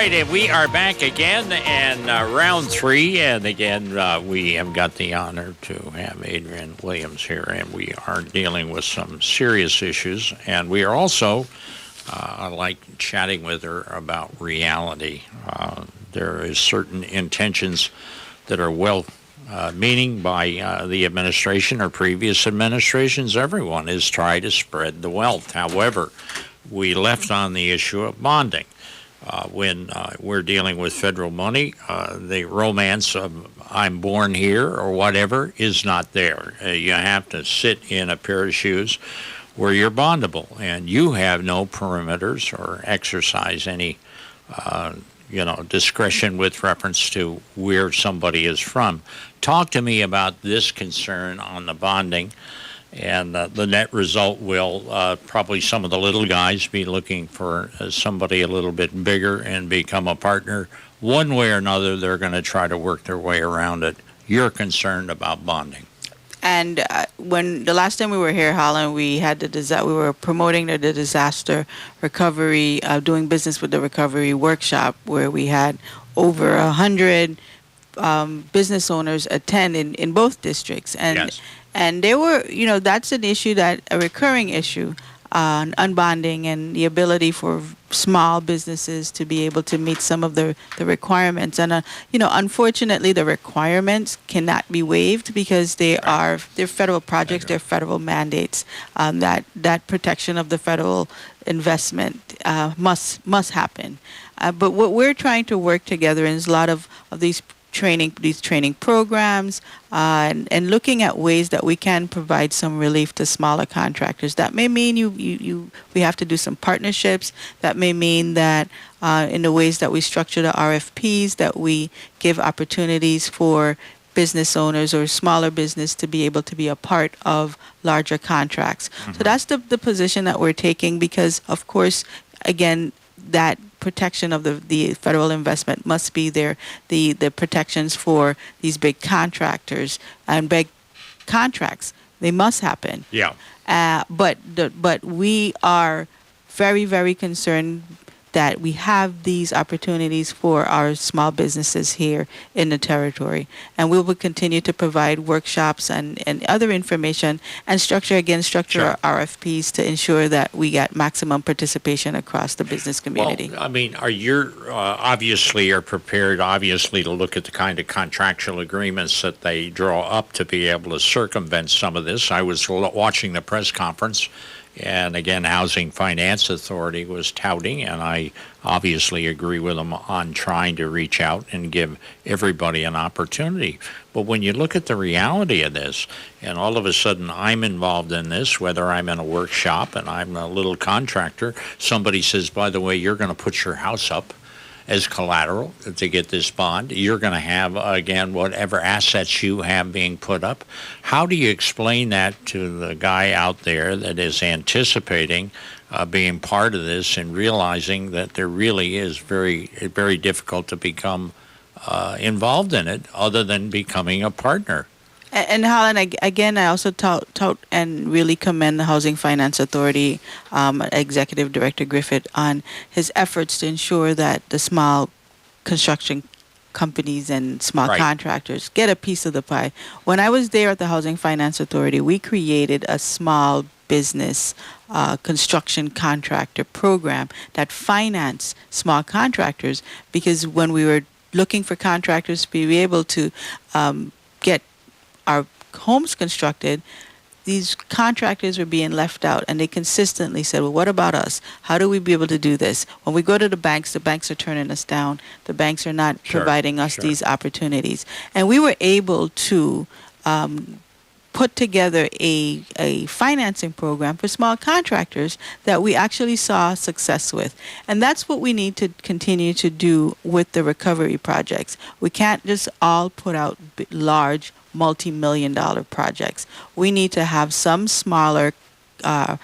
right, and we are back again, and round three, and again, we have got the honor to have Adrienne Williams here, and we are dealing with some serious issues, and we are also, I like chatting with her about reality. There is certain intentions that are meaning by the administration or previous administrations. Everyone is trying to spread the wealth. However, we left on the issue of bonding. When we're dealing with federal money, the romance of I'm born here or whatever is not there. You have to sit in a pair of shoes where you're bondable, and you have no perimeters or exercise any discretion with reference to where somebody is from. Talk to me about this concern on the bonding. And the net result will probably some of the little guys be looking for somebody a little bit bigger and become a partner. One way or another, they're going to try to work their way around it. You're concerned about bonding. And when the last time we were here, Holland, we had we were promoting the disaster recovery, doing business with the recovery workshop, where we had over 100 business owners attend in both districts. And yes. And they were, that's an issue, a recurring issue, unbonding and the ability for small businesses to be able to meet some of the requirements. And, unfortunately, the requirements cannot be waived because they're federal projects, they're federal mandates. That protection of the federal investment must happen. But what we're trying to work together is a lot of these training programs, and looking at ways that we can provide some relief to smaller contractors. That may mean we have to do some partnerships. That may mean that in the ways that we structure the RFPs, that we give opportunities for business owners or smaller business to be able to be a part of larger contracts. Mm-hmm. So that's the position that we're taking, because, of course, again, that protection of the federal investment must be there. The protections for these big contractors and big contracts, they must happen. Yeah. But we are very, very concerned that we have these opportunities for our small businesses here in the territory. And we will continue to provide workshops and other information and structure sure. our RFPs to ensure that we get maximum participation across the business community. Well, I mean, are you obviously prepared, to look at the kind of contractual agreements that they draw up to be able to circumvent some of this? I was watching the press conference, and again, Housing Finance Authority was touting, and I obviously agree with them on trying to reach out and give everybody an opportunity. But when you look at the reality of this, and all of a sudden I'm involved in this, whether I'm in a workshop and I'm a little contractor, somebody says, by the way, you're going to put your house up as collateral to get this bond. You're going to have, again, whatever assets you have being put up. How do you explain that to the guy out there that is anticipating being part of this and realizing that there really is very, very difficult to become involved in it other than becoming a partner? And Holland, again, I also tout and really commend the Housing Finance Authority, Executive Director Griffith, on his efforts to ensure that the small construction companies and small contractors get a piece of the pie. When I was there at the Housing Finance Authority, we created a small business construction contractor program that financed small contractors, because when we were looking for contractors to be able to get our homes constructed, these contractors were being left out, and they consistently said, well, what about us? How do we be able to do this? When we go to the banks are turning us down. The banks are not providing us these opportunities. And we were able to put together a financing program for small contractors that we actually saw success with. And that's what we need to continue to do with the recovery projects. We can't just all put out large multi-million-dollar projects. We need to have some smaller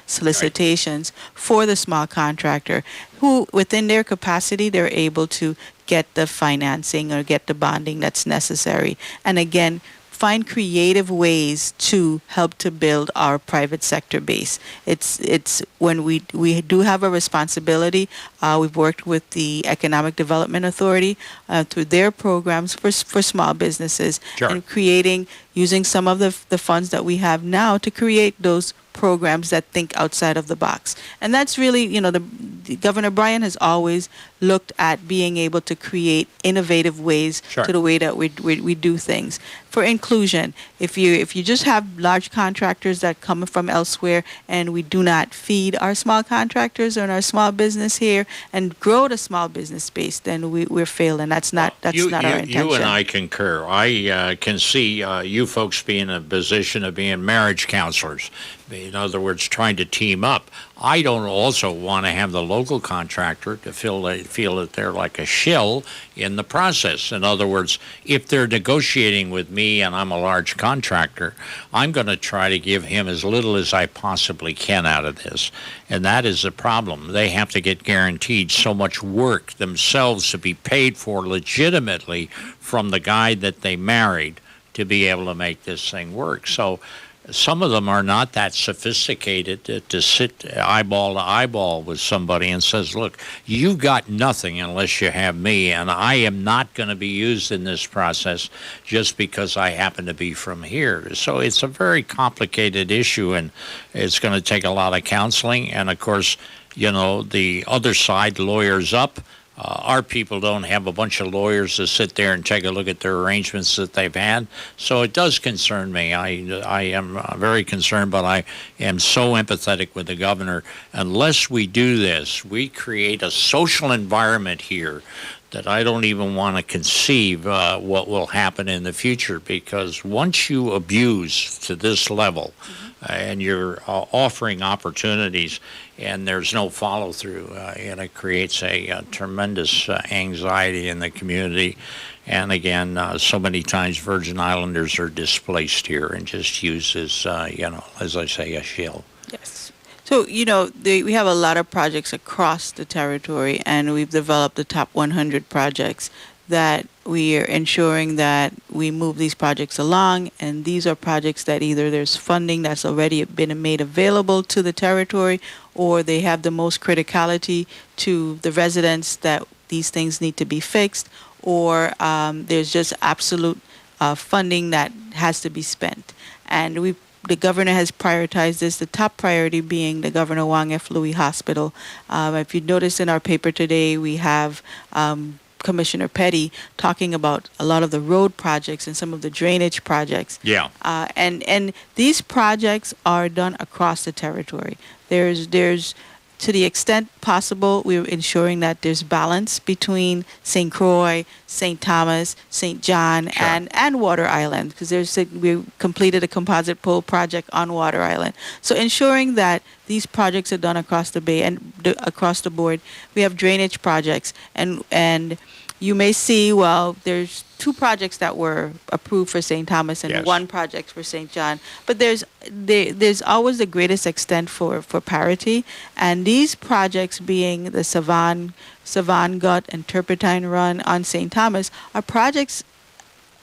solicitations for the small contractor who, within their capacity, they're able to get the financing or get the bonding that's necessary. And again, find creative ways to help to build our private sector base. It's when we do have a responsibility. We've worked with the Economic Development Authority through their programs for small businesses, Sure. and using some of the funds that we have now to create those programs that think outside of the box. And that's really, the Governor Bryan has always looked at being able to create innovative ways Sure. to the way that we do things. For inclusion, if you just have large contractors that come from elsewhere and we do not feed our small contractors and our small business here and grow the small business space, then we're failing. That's not our intention. You and I concur. I can see you folks being in a position of being marriage counselors. In other words, trying to team up. I don't also want to have the local contractor to feel that they're like a shill in the process. In other words, if they're negotiating with me and I'm a large contractor, I'm going to try to give him as little as I possibly can out of this. And that is the problem. They have to get guaranteed so much work themselves to be paid for legitimately from the guy that they married to be able to make this thing work. So some of them are not that sophisticated to sit eyeball to eyeball with somebody and says, look, you've got nothing unless you have me, and I am not going to be used in this process just because I happen to be from here. So it's a very complicated issue, and it's going to take a lot of counseling. And, of course, the other side lawyers up. Our people don't have a bunch of lawyers to sit there and take a look at their arrangements that they've had. So it does concern me. I am very concerned, but I am so empathetic with the governor. Unless we do this, we create a social environment here that I don't even want to conceive what will happen in the future, because once you abuse to this level and you're offering opportunities and there's no follow-through, and it creates a tremendous anxiety in the community. And again, so many times Virgin Islanders are displaced here and just used as, as I say, a shill. Yes. So, we have a lot of projects across the territory, and we've developed the top 100 projects that we are ensuring that we move these projects along. And these are projects that either there's funding that's already been made available to the territory, or they have the most criticality to the residents that these things need to be fixed, or there's just absolute funding that has to be spent. And the governor has prioritized this, the top priority being the Governor Wang F. Louis Hospital. If you notice in our paper today, we have Commissioner Petty talking about a lot of the road projects and some of the drainage projects. Yeah. And these projects are done across the territory. There's to the extent possible, we're ensuring that there's balance between St. Croix, St. Thomas, St. John, Sure. and Water Island, because we completed a composite pole project on Water Island. So ensuring that these projects are done across the bay and across the board. We have drainage projects, and you may see, there's 2 projects that were approved for St. Thomas and Yes. 1 project for St. John. But there's always the greatest extent for parity. And these projects, being the Savon Gut and Turpentine Run on St. Thomas, are projects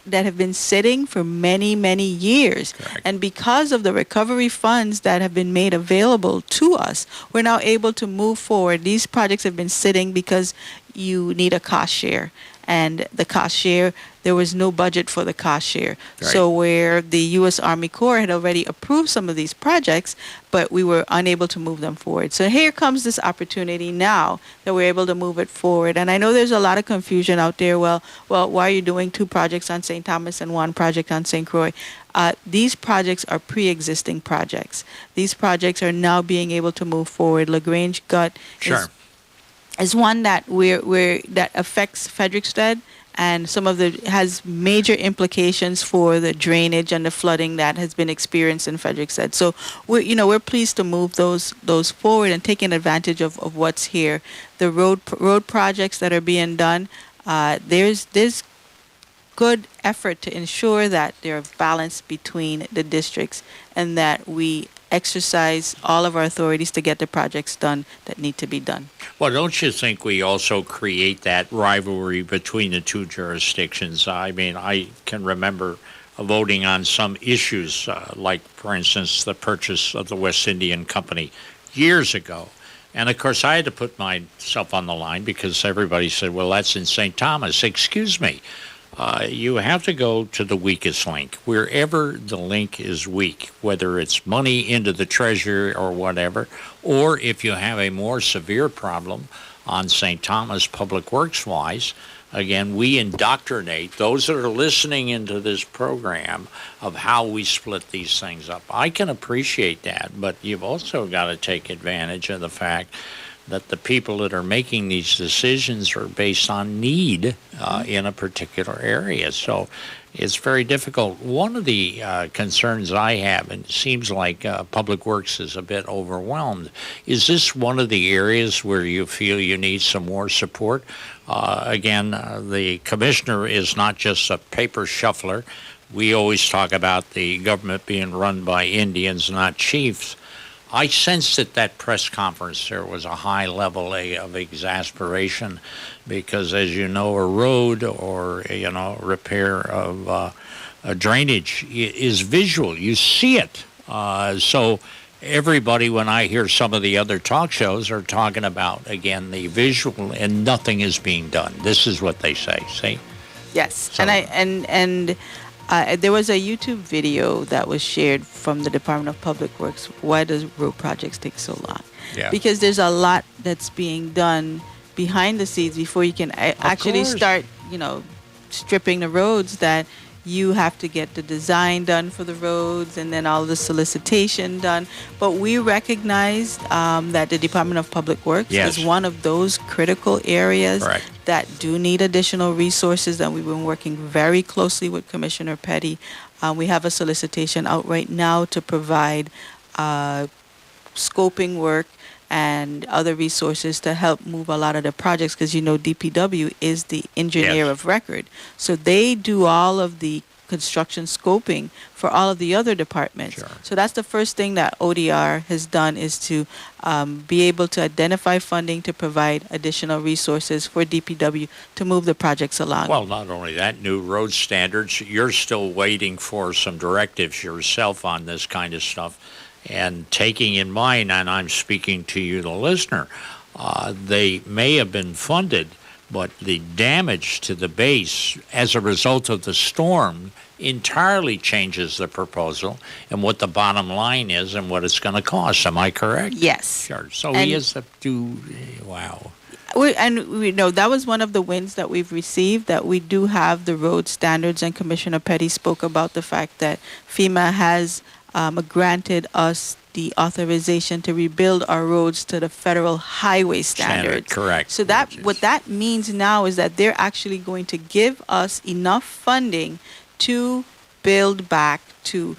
that have been sitting for many, many years. Correct. And because of the recovery funds that have been made available to us, we're now able to move forward. These projects have been sitting because you need a cost share. And the cost share, there was no budget for the cost share. Right. So where the U.S. Army Corps had already approved some of these projects, but we were unable to move them forward. So here comes this opportunity now that we're able to move it forward. And I know there's a lot of confusion out there. Well, why are you doing 2 projects on St. Thomas and 1 project on St. Croix? These projects are pre-existing projects. These projects are now being able to move forward. LaGrange Gut Sure. is one that that affects Frederickstead, and has major implications for the drainage and the flooding that has been experienced in Frederickstead. So we're pleased to move those forward and taking advantage of what's here. The road projects that are being done, there's good effort to ensure that there are balance between the districts and that we exercise all of our authorities to get the projects done that need to be done. Well, don't you think we also create that rivalry between the 2 jurisdictions? I mean, I can remember voting on some issues, like, for instance, the purchase of the West Indian Company years ago. And, of course, I had to put myself on the line because everybody said, well, that's in St. Thomas. Excuse me. You have to go to the weakest link. Wherever the link is weak, whether it's money into the treasury or whatever, or if you have a more severe problem on St. Thomas Public Works-wise, again, we indoctrinate those that are listening into this program of how we split these things up. I can appreciate that, but you've also got to take advantage of the fact that the people that are making these decisions are based on need in a particular area. So it's very difficult. One of the concerns I have, and it seems like Public Works is a bit overwhelmed, is this one of the areas where you feel you need some more support? Again, the commissioner is not just a paper shuffler. We always talk about the government being run by Indians, not chiefs. I sensed at that press conference there was a high level of exasperation because, as you know, a road or, repair of drainage is visual. You see it. So everybody, when I hear some of the other talk shows, are talking about, again, the visual, and nothing is being done. This is what they say. See? Yes. So, There was a YouTube video that was shared from the Department of Public Works. Why does road projects take so long? Yeah. Because there's a lot that's being done behind the scenes before you can actually start, stripping the roads, that you have to get the design done for the roads and then all the solicitation done. But we recognize that the Department of Public Works is one of those critical areas that do need additional resources, and we've been working very closely with Commissioner Petty. We have a solicitation out right now to provide scoping work and other resources to help move a lot of the projects, because DPW is the engineer of record. So they do all of the construction scoping for all of the other departments. Sure. So that's the first thing that ODR has done, is to be able to identify funding to provide additional resources for DPW to move the projects along. Well, not only that, new road standards. You're still waiting for some directives yourself on this kind of stuff. And taking in mind, and I'm speaking to you, the listener, they may have been funded, but the damage to the base as a result of the storm entirely changes the proposal and what the bottom line is and what it's going to cost. Am I correct? Yes. Sure. So he has to do, wow. We know that was one of the wins that we've received, that we do have the road standards, and Commissioner Petty spoke about the fact that FEMA has granted us the authorization to rebuild our roads to the federal highway standards. Correct. So what that means now is that they're actually going to give us enough funding to build back to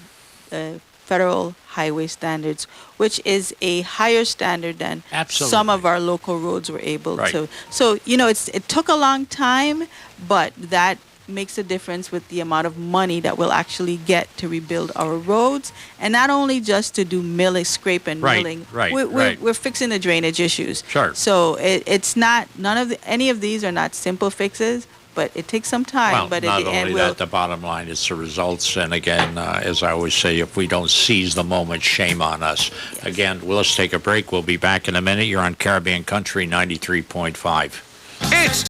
the federal highway standards, which is a higher standard than some of our local roads were able to. So, it took a long time, but that makes a difference with the amount of money that we'll actually get to rebuild our roads, and not only just to do milling, scrape and milling. We're fixing the drainage issues. Sure. So it's not, any of these are not simple fixes, but it takes some time. Well, but not at the end, only that, the bottom line is the results. And again, as I always say, if we don't seize the moment, shame on us. Yes. Again, let's take a break. We'll be back in a minute. You're on Caribbean Country 93.5.